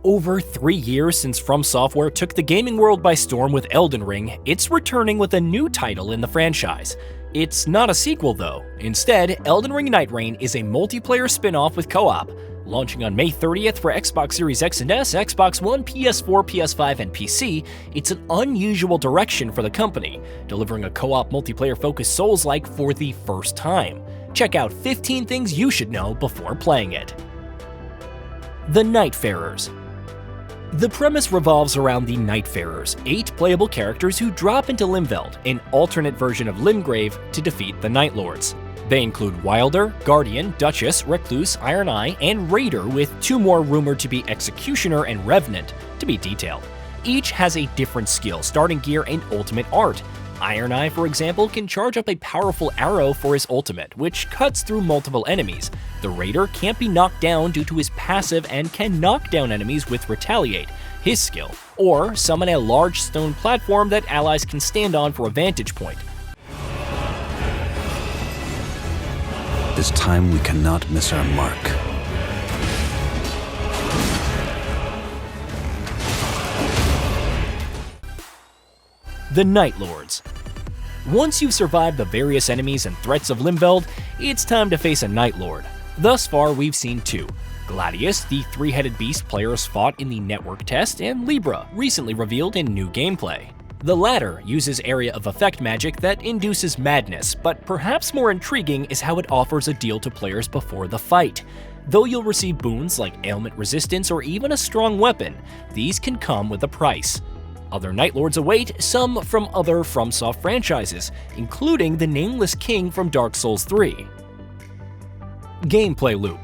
over 3 years since From Software took the gaming world by storm with Elden Ring, it's returning with a new title in the franchise. It's not a sequel though. Instead, Elden Ring Nightreign is a multiplayer spin-off with co-op. Launching on May 30th for Xbox Series X and S, Xbox One, PS4, PS5, and PC, it's an unusual direction for the company, delivering a co-op multiplayer-focused Souls-like for the first time. Check out 15 things you should know before playing it. The Nightfarers. The premise revolves around the Nightfarers, 8 playable characters who drop into Limveld, an alternate version of Limgrave, to defeat the Nightlords. They include Wilder, Guardian, Duchess, Recluse, Iron Eye, and Raider, with 2 more rumored to be Executioner and Revenant, to be detailed. Each has a different skill, starting gear, and ultimate art. Iron Eye, for example, can charge up a powerful arrow for his ultimate, which cuts through multiple enemies. The Raider can't be knocked down due to his passive and can knock down enemies with Retaliate, his skill, or summon a large stone platform that allies can stand on for a vantage point. This time we cannot miss our mark. The Nightlords. Once you've survived the various enemies and threats of Limveld, it's time to face a Nightlord. Thus far, we've seen 2. Gladius, the 3-headed beast players fought in the network test, and Libra, recently revealed in new gameplay. The latter uses area of effect magic that induces madness, but perhaps more intriguing is how it offers a deal to players before the fight. Though you'll receive boons like ailment resistance or even a strong weapon, these can come with a price. Other Nightlords await, some from other FromSoft franchises, including the Nameless King from Dark Souls 3. Gameplay loop.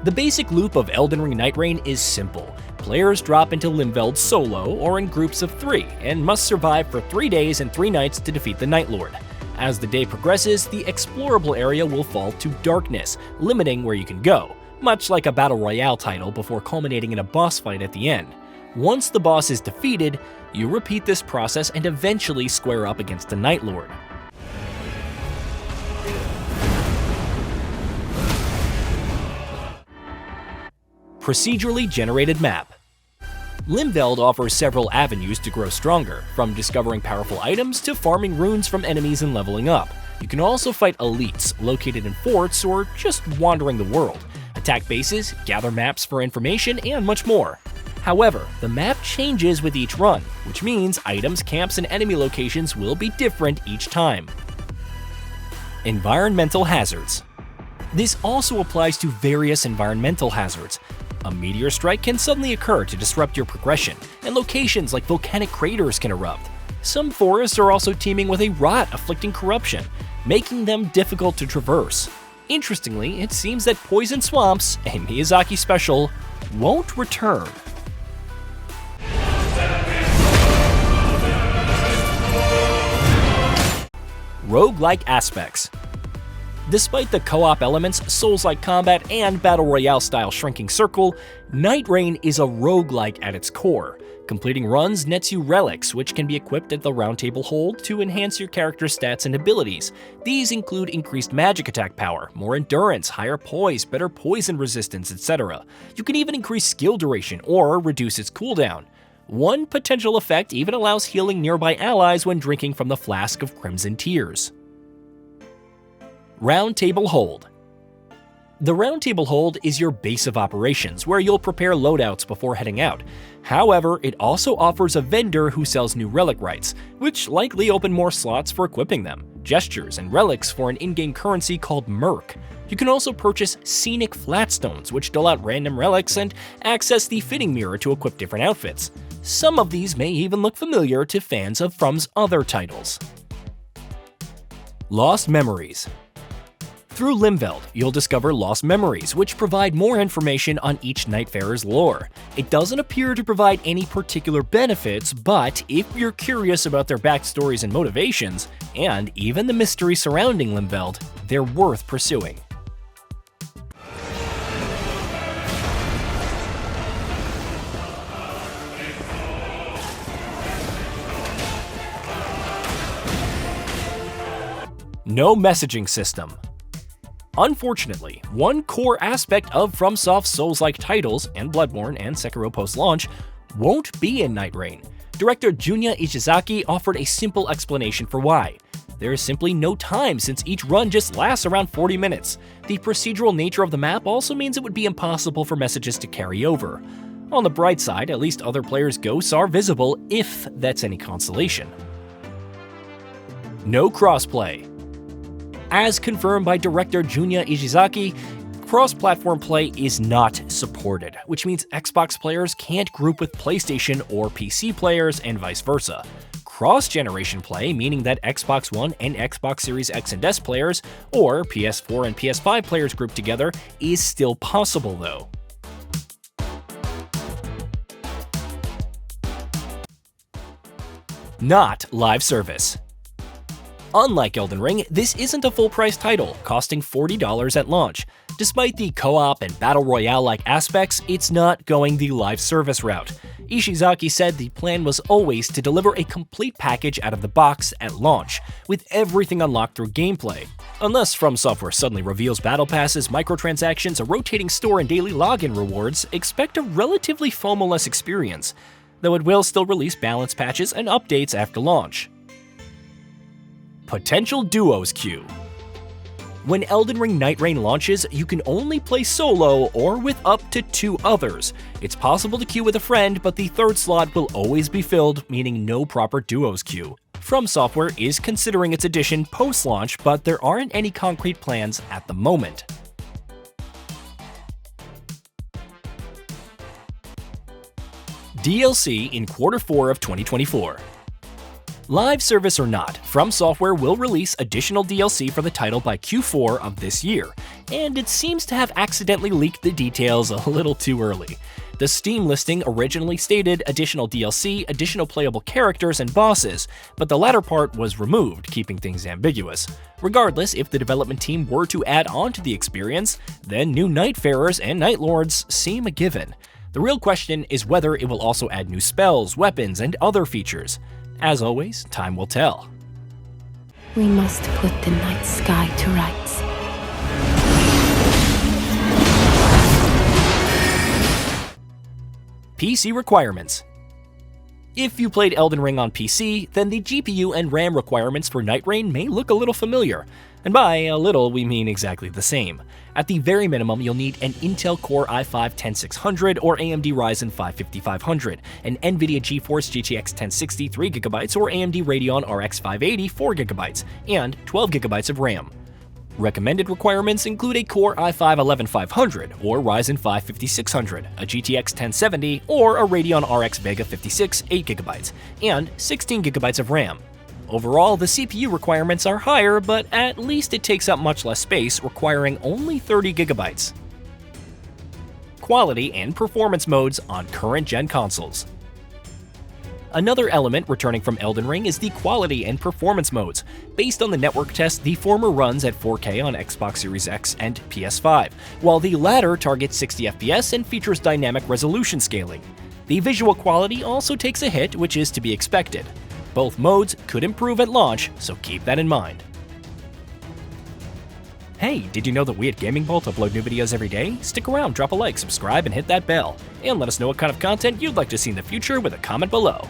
The basic loop of Elden Ring Nightreign is simple. Players drop into Limveld solo or in groups of 3, and must survive for 3 days and 3 nights to defeat the Nightlord. As the day progresses, the explorable area will fall to darkness, limiting where you can go, much like a Battle Royale title before culminating in a boss fight at the end. Once the boss is defeated, you repeat this process and eventually square up against the Nightlord. Procedurally generated map. Limveld offers several avenues to grow stronger, from discovering powerful items to farming runes from enemies and leveling up. You can also fight elites located in forts or just wandering the world, attack bases, gather maps for information, and much more. However, the map changes with each run, which means items, camps, and enemy locations will be different each time. Environmental hazards. This also applies to various environmental hazards. A meteor strike can suddenly occur to disrupt your progression, and locations like volcanic craters can erupt. Some forests are also teeming with a rot afflicting corruption, making them difficult to traverse. Interestingly, it seems that poison swamps, a Miyazaki special, won't return. Roguelike aspects. Despite the co-op elements, Souls-like combat, and Battle Royale-style shrinking circle, Nightreign is a roguelike at its core. Completing runs nets you Relics, which can be equipped at the Round Table Hold to enhance your character's stats and abilities. These include increased magic attack power, more endurance, higher poise, better poison resistance, etc. You can even increase skill duration or reduce its cooldown. One potential effect even allows healing nearby allies when drinking from the Flask of Crimson Tears. Round Table Hold. The Round Table Hold is your base of operations, where you'll prepare loadouts before heading out. However, it also offers a vendor who sells new relic rights, which likely open more slots for equipping them, gestures, and relics for an in-game currency called Merc. You can also purchase Scenic Flatstones, which dole out random relics, and access the Fitting Mirror to equip different outfits. Some of these may even look familiar to fans of From's other titles. Lost Memories. Through Limveld, you'll discover lost memories, which provide more information on each Nightfarer's lore. It doesn't appear to provide any particular benefits, but if you're curious about their backstories and motivations, and even the mystery surrounding Limveld, they're worth pursuing. No messaging system. Unfortunately, one core aspect of FromSoft's Souls-like titles, and Bloodborne and Sekiro post-launch, won't be in Nightreign. Director Junya Ishizaki offered a simple explanation for why. There is simply no time since each run just lasts around 40 minutes. The procedural nature of the map also means it would be impossible for messages to carry over. On the bright side, at least other players' ghosts are visible, if that's any consolation. No crossplay. As confirmed by director Junya Ishizaki, cross-platform play is not supported, which means Xbox players can't group with PlayStation or PC players and vice versa. Cross-generation play, meaning that Xbox One and Xbox Series X and S players, or PS4 and PS5 players grouped together, is still possible though. Not live service. Unlike Elden Ring, this isn't a full-price title, costing $40 at launch. Despite the co-op and battle royale-like aspects, it's not going the live service route. Ishizaki said the plan was always to deliver a complete package out of the box at launch, with everything unlocked through gameplay. Unless From Software suddenly reveals battle passes, microtransactions, a rotating store, and daily login rewards, expect a relatively FOMO-less experience, though it will still release balance patches and updates after launch. Potential duos queue. When Elden Ring Nightreign launches, you can only play solo or with up to 2 others. It's possible to queue with a friend, but the third slot will always be filled, meaning no proper duos queue. From Software is considering its addition post-launch, but there aren't any concrete plans at the moment. DLC in Q4 of 2024. Live service or not, From Software will release additional DLC for the title by Q4 of this year, and it seems to have accidentally leaked the details a little too early. The Steam listing originally stated additional DLC, additional playable characters, and bosses, but the latter part was removed, keeping things ambiguous. Regardless, if the development team were to add on to the experience, then new Nightfarers and Nightlords seem a given. The real question is whether it will also add new spells, weapons, and other features. As always, time will tell. We must put the night sky to rights. PC requirements. If you played Elden Ring on PC, then the GPU and RAM requirements for Nightreign may look a little familiar. And by a little, we mean exactly the same. At the very minimum, you'll need an Intel Core i5-10600 or AMD Ryzen 5 5500, an NVIDIA GeForce GTX 1060 3GB or AMD Radeon RX 580 4GB, and 12GB of RAM. Recommended requirements include a Core i5-11500 or Ryzen 5 5600, a GTX 1070 or a Radeon RX Vega 56 8GB, and 16GB of RAM. Overall, the CPU requirements are higher, but at least it takes up much less space, requiring only 30GB. Quality and performance modes on current-gen consoles. Another element returning from Elden Ring is the quality and performance modes. Based on the network test, the former runs at 4K on Xbox Series X and PS5, while the latter targets 60 FPS and features dynamic resolution scaling. The visual quality also takes a hit, which is to be expected. Both modes could improve at launch, so keep that in mind. Hey, did you know that we at GamingBolt upload new videos every day? Stick around, drop a like, subscribe, and hit that bell. And let us know what kind of content you'd like to see in the future with a comment below.